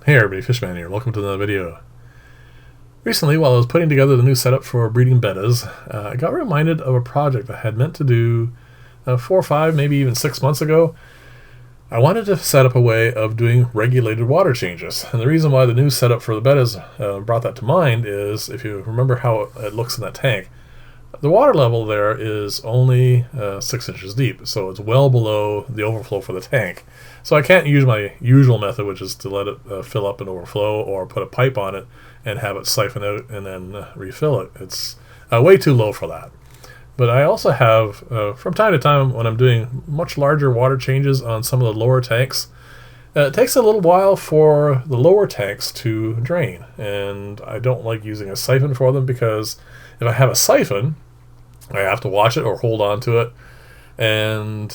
Hey everybody, Fishman here. Welcome to another video. Recently, while I was putting together the new setup for breeding bettas, I got reminded of a project I had meant to do 4 or 5, maybe even 6 months ago. I wanted to set up a way of doing regulated water changes. And the reason why the new setup for the bettas brought that to mind is, if you remember how it looks in that tank, the water level there is only 6 inches deep, so it's well below the overflow for the tank. So I can't use my usual method, which is to let it fill up and overflow, or put a pipe on it and have it siphon out and then refill it. It's way too low for that. But I also have, from time to time, when I'm doing much larger water changes on some of the lower tanks, it takes a little while for the lower tanks to drain. And I don't like using a siphon for them, because if I have a siphon, I have to watch it or hold on to it and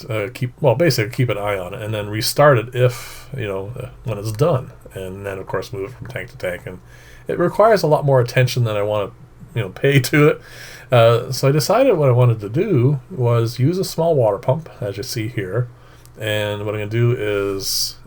basically keep an eye on it and then restart it if, when it's done. And then, of course, move it from tank to tank. And it requires a lot more attention than I want to, pay to it. So I decided what I wanted to do was use a small water pump, as you see here. And what I'm going to do is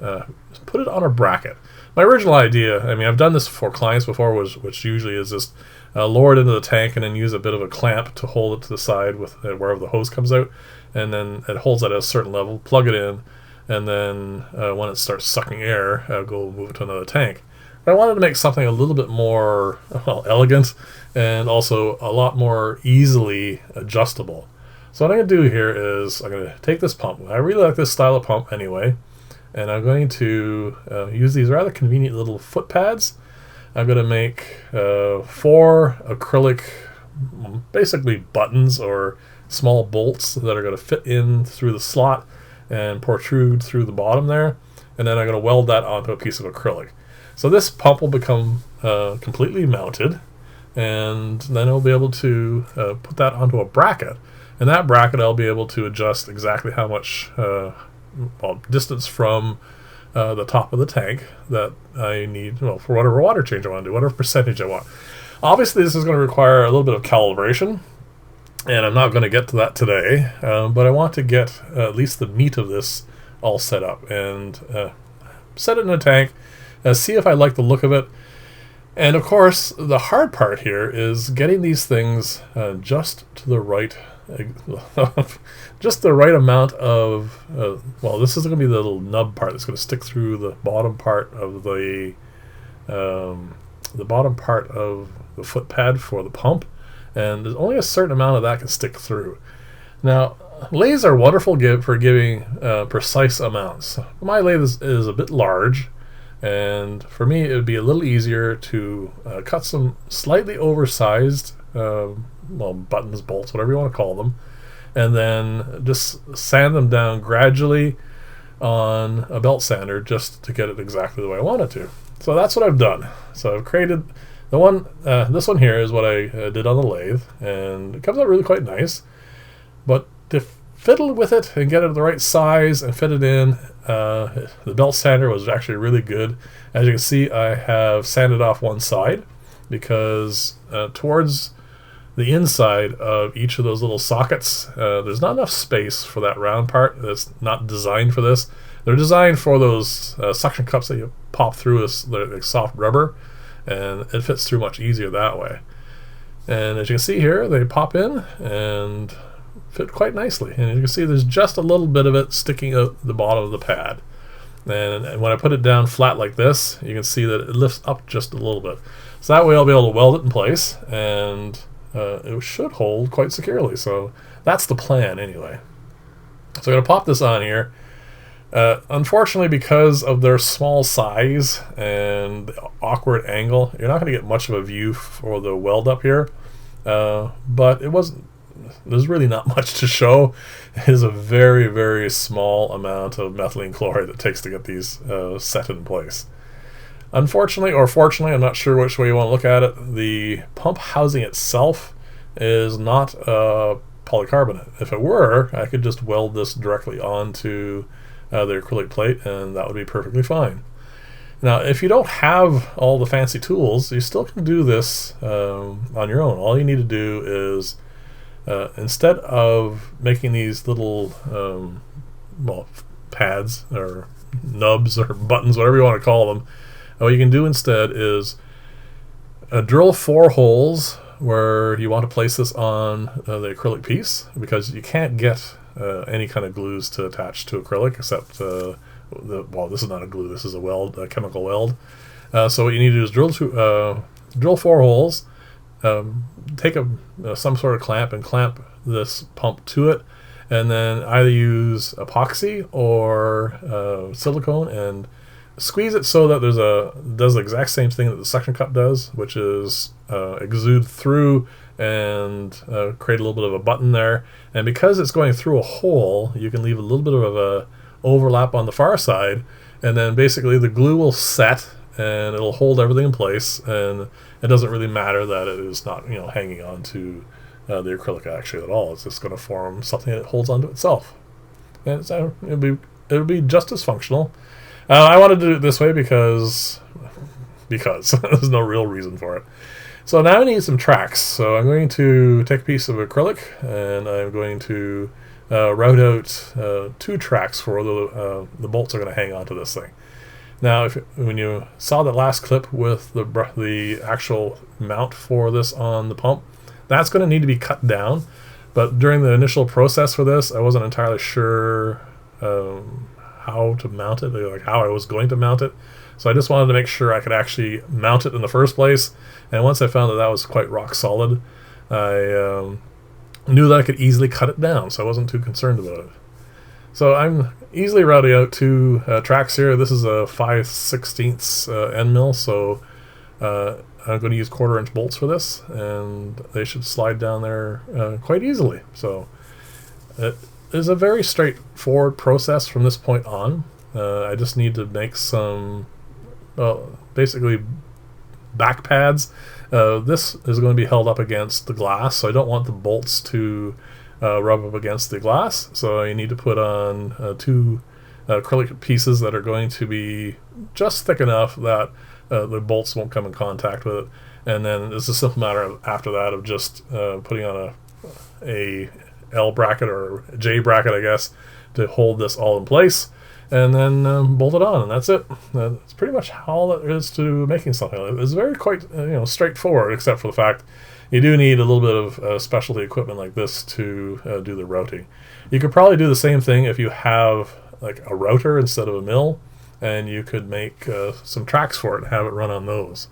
put it on a bracket. My original idea, I've done this for clients before, which usually is just lower it into the tank and then use a bit of a clamp to hold it to the side with wherever the hose comes out, and then it holds at a certain level, plug it in, and then when it starts sucking air, go move it to another tank. But I wanted to make something a little bit more elegant and also a lot more easily adjustable. So what I'm going to do here is I'm going to take this pump. I really like this style of pump anyway, and I'm going to use these rather convenient little foot pads. I'm going to make 4 acrylic, basically buttons or small bolts that are going to fit in through the slot and protrude through the bottom there. And then I'm going to weld that onto a piece of acrylic. So this pump will become completely mounted, and then I'll be able to put that onto a bracket. And that bracket I'll be able to adjust exactly how much distance from the top of the tank that I need, for whatever water change I want to do, whatever percentage I want. Obviously, this is going to require a little bit of calibration, and I'm not going to get to that today, but I want to get at least the meat of this all set up and set it in a tank, see if I like the look of it. And of course, the hard part here is getting these things just to the right just the right amount of this is going to be the little nub part that's going to stick through the bottom part of the foot pad for the pump, and there's only a certain amount of that can stick through. Now, lathes are wonderful for giving precise amounts. My lathe is a bit large, and for me it would be a little easier to cut some slightly oversized buttons, bolts, whatever you want to call them, and then just sand them down gradually on a belt sander just to get it exactly the way I want it to. So that's what I've done. So I've created the one, this one here is what I did on the lathe, and it comes out really quite nice. But to fiddle with it and get it the right size and fit it in, the belt sander was actually really good. As you can see, I have sanded off one side because towards the inside of each of those little sockets, there's not enough space for that round part. That's not designed for this. They're designed for those suction cups that you pop through as like soft rubber, and it fits through much easier that way. And as you can see here, they pop in and fit quite nicely. And you can see there's just a little bit of it sticking out the bottom of the pad. And when I put it down flat like this, you can see that it lifts up just a little bit. So that way I'll be able to weld it in place, and it should hold quite securely. So that's the plan anyway. So I'm going to pop this on here. Unfortunately, because of their small size and the awkward angle, you're not going to get much of a view for the weld up here. But there's really not much to show. It is a very, very small amount of methylene chloride that it takes to get these set in place. Unfortunately, or fortunately, I'm not sure which way you want to look at it, the pump housing itself is not polycarbonate. If it were, I could just weld this directly onto the acrylic plate, and that would be perfectly fine. Now, if you don't have all the fancy tools, you still can do this on your own. All you need to do is, instead of making these little pads or nubs or buttons, whatever you want to call them, what you can do instead is drill 4 holes where you want to place this on the acrylic piece, because you can't get any kind of glues to attach to acrylic except well, this is not a glue, this is a weld, a chemical weld. So what you need to do is drill 4 holes, take some sort of clamp and clamp this pump to it, and then either use epoxy or silicone and squeeze it so that does the exact same thing that the suction cup does, which is exude through and create a little bit of a button there. And because it's going through a hole, you can leave a little bit of a overlap on the far side, and then basically the glue will set and it'll hold everything in place, and it doesn't really matter that it is not hanging on to the acrylic actually at all. It's just going to form something that holds onto itself, and it'll be just as functional. I wanted to do it this way because there's no real reason for it. So now I need some tracks. So I'm going to take a piece of acrylic and I'm going to route out 2 tracks for the bolts are going to hang onto this thing. Now, when you saw the last clip with the actual mount for this on the pump, that's going to need to be cut down. But during the initial process for this, I wasn't entirely sure how to mount it, like how I was going to mount it. So I just wanted to make sure I could actually mount it in the first place. And once I found that was quite rock solid, I knew that I could easily cut it down, so I wasn't too concerned about it. So I'm easily routing out 2 tracks here. This is a 5/16 end mill, so I'm going to use 1/4-inch bolts for this, and they should slide down there quite easily. So it is a very straightforward process from this point on. I just need to make some, basically back pads. This is going to be held up against the glass, so I don't want the bolts to rub up against the glass. So I need to put on 2 acrylic pieces that are going to be just thick enough that the bolts won't come in contact with it. And then it's a simple matter of, after that, of just putting on a L bracket or J bracket, I guess, to hold this all in place, and then bolt it on, and that's it. That's pretty much all there is to making something like this. It's very quite straightforward, except for the fact you do need a little bit of specialty equipment like this to do the routing. You could probably do the same thing if you have like a router instead of a mill, and you could make some tracks for it and have it run on those.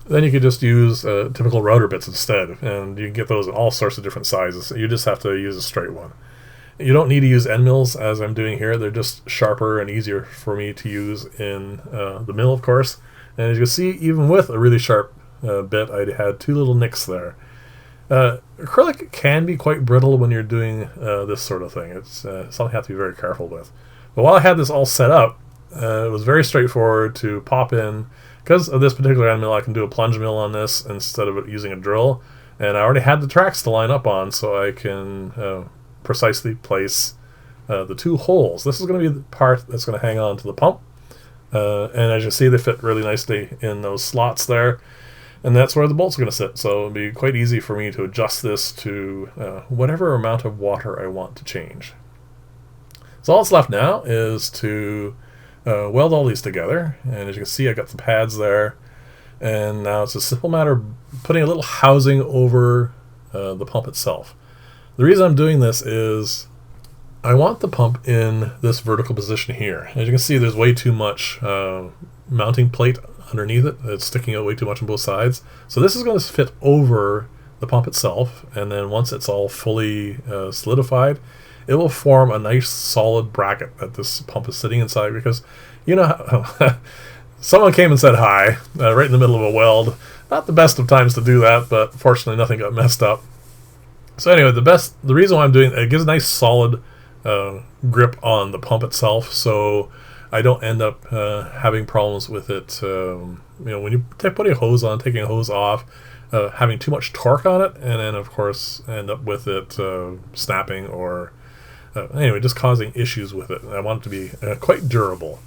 Then you could just use typical router bits instead, and you can get those in all sorts of different sizes. You just have to use a straight one. You don't need to use end mills as I'm doing here. They're just sharper and easier for me to use in the mill, of course. And as you can see, even with a really sharp bit, I had 2 little nicks there. Acrylic can be quite brittle when you're doing this sort of thing. It's something you have to be very careful with. But while I had this all set up, it was very straightforward to pop in. Because of this particular end mill, I can do a plunge mill on this instead of using a drill. And I already had the tracks to line up on, so I can precisely place the 2 holes. This is going to be the part that's going to hang on to the pump. And as you see, they fit really nicely in those slots there. And that's where the bolts are going to sit. So it'll be quite easy for me to adjust this to whatever amount of water I want to change. So all that's left now is to weld all these together, and as you can see, I got the pads there, and now it's a simple matter of putting a little housing over the pump itself. The reason I'm doing this is I want the pump in this vertical position here. As you can see, there's way too much mounting plate underneath it. It's sticking out way too much on both sides. So this is going to fit over the pump itself, and then once it's all fully solidified, it will form a nice solid bracket that this pump is sitting inside, because someone came and said hi right in the middle of a weld. Not the best of times to do that, but fortunately nothing got messed up. So anyway, the reason why I'm doing it gives a nice solid grip on the pump itself, so I don't end up having problems with it. When you putting a hose on, taking a hose off, having too much torque on it, and then of course end up with it snapping or anyway, just causing issues with it. I want it to be quite durable.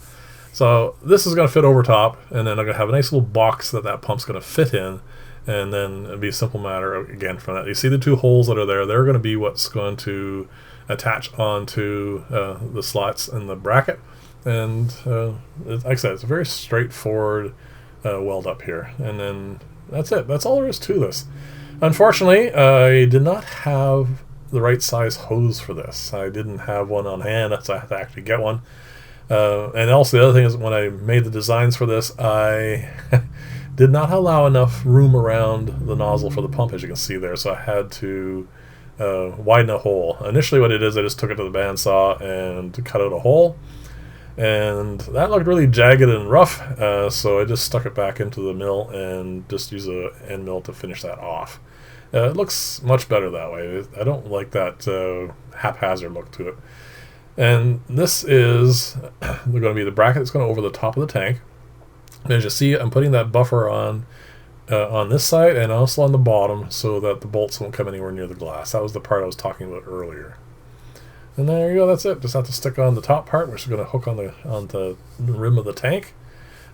So this is going to fit over top, and then I'm going to have a nice little box that pump's going to fit in, and then it'll be a simple matter again from that. You see the 2 holes that are there? They're going to be what's going to attach onto the slots in the bracket. And like I said, it's a very straightforward weld up here. And then that's it. That's all there is to this. Unfortunately, I did not have the right size hose for this. I didn't have one on hand, so I had to actually get one. And also the other thing is, when I made the designs for this, I did not allow enough room around the nozzle for the pump, as you can see there, so I had to widen a hole. Initially what it is, I just took it to the bandsaw and cut out a hole, and that looked really jagged and rough, so I just stuck it back into the mill and just used an end mill to finish that off. It looks much better that way. I don't like that haphazard look to it. And this is going to be the bracket that's going over the top of the tank. And as you see, I'm putting that buffer on this side and also on the bottom so that the bolts won't come anywhere near the glass. That was the part I was talking about earlier. And there you go, that's it. Just have to stick on the top part, which is going to hook on the rim of the tank,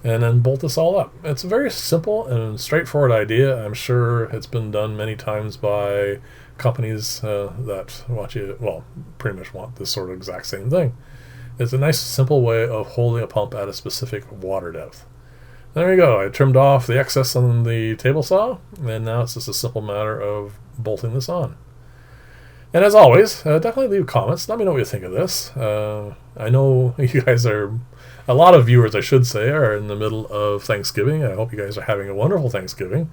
and then bolt this all up. It's a very simple and straightforward idea. I'm sure it's been done many times by companies that pretty much want this sort of exact same thing. It's a nice simple way of holding a pump at a specific water depth. There you go. I trimmed off the excess on the table saw, and now it's just a simple matter of bolting this on. And as always, definitely leave comments. Let me know what you think of this. I know you guys are, a lot of viewers I should say, are in the middle of Thanksgiving. I hope you guys are having a wonderful Thanksgiving.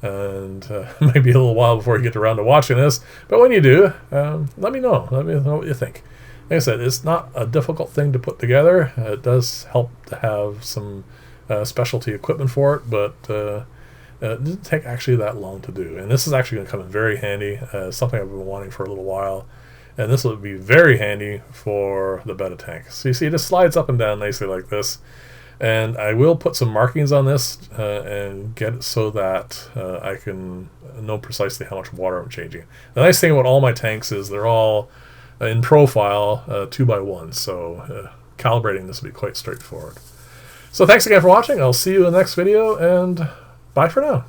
And it might be a little while before you get around to watching this. But when you do, let me know. Let me know what you think. Like I said, it's not a difficult thing to put together. It does help to have some specialty equipment for it, but it didn't take actually that long to do. And this is actually going to come in very handy. Something I've been wanting for a little while. And this will be very handy for the betta tank. So you see, it just slides up and down nicely like this. And I will put some markings on this and get it so that I can know precisely how much water I'm changing. The nice thing about all my tanks is they're all in profile 2x1, so calibrating this will be quite straightforward. So thanks again for watching. I'll see you in the next video, and bye for now.